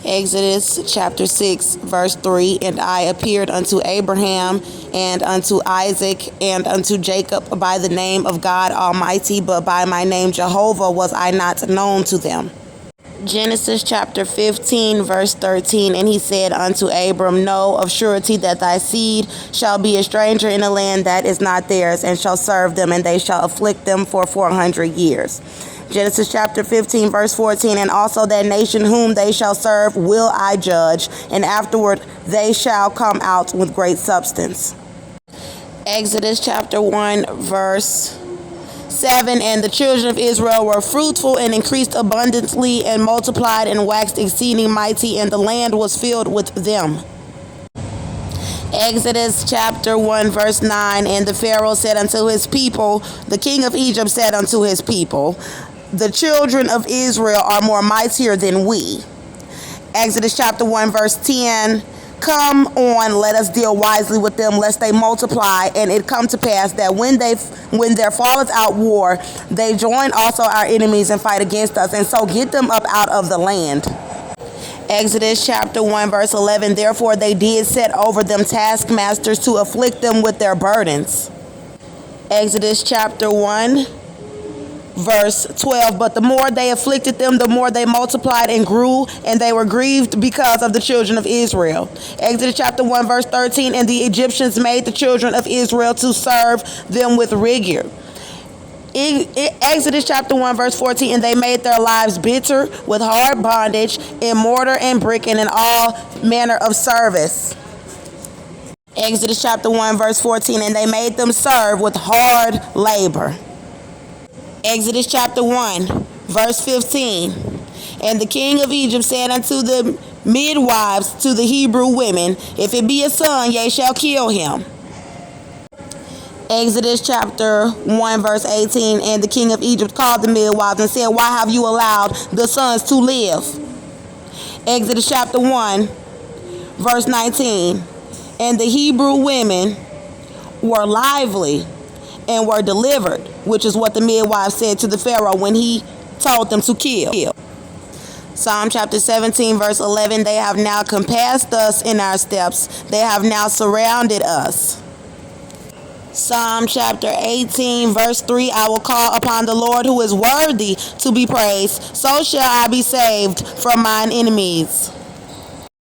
Exodus chapter 6, verse 3. And I appeared unto Abraham and unto Isaac and unto Jacob by the name of God Almighty, but by my name Jehovah was I not known to them. Genesis chapter 15, verse 13. And he said unto Abram, Know of surety that thy seed shall be a stranger in a land that is not theirs, and shall serve them, and they shall afflict them for 400 years. Genesis chapter 15, verse 14. And also that nation whom they shall serve will I judge, and afterward they shall come out with great substance. Exodus chapter 1, verse 7. And the children of Israel were fruitful and increased abundantly and multiplied and waxed exceeding mighty, and the land was filled with them. Exodus chapter 1, verse 9. And the Pharaoh said unto his people, the king of Egypt said unto his people, the children of Israel are more mightier than we. Exodus chapter 1, verse 10. Come on, let us deal wisely with them, lest they multiply, and it come to pass that when there falleth out war, they join also our enemies and fight against us, and so get them up out of the land. Exodus chapter 1, verse 11. Therefore they did set over them taskmasters to afflict them with their burdens. Exodus chapter 1, verse 12. But the more they afflicted them, the more they multiplied and grew, and they were grieved because of the children of Israel. Exodus chapter 1, verse 13. And the Egyptians made the children of Israel to serve them with rigor. Exodus chapter 1, verse 14. And they made their lives bitter with hard bondage in mortar and brick and in all manner of service. Exodus chapter 1, verse 14. And they made them serve with hard labor. Exodus chapter 1, verse 15. And the king of Egypt said unto the midwives to the Hebrew women, If it be a son, ye shall kill him. Exodus chapter 1, verse 18. And the king of Egypt called the midwives and said, Why have you allowed the sons to live? Exodus chapter 1, verse 19. And the Hebrew women were lively and were delivered, which is what the midwives said to the Pharaoh when he told them to kill. Psalm chapter 17, verse 11. They have now compassed us in our steps. They have now surrounded us. Psalm chapter 18, verse 3. I will call upon the Lord who is worthy to be praised. So shall I be saved from mine enemies.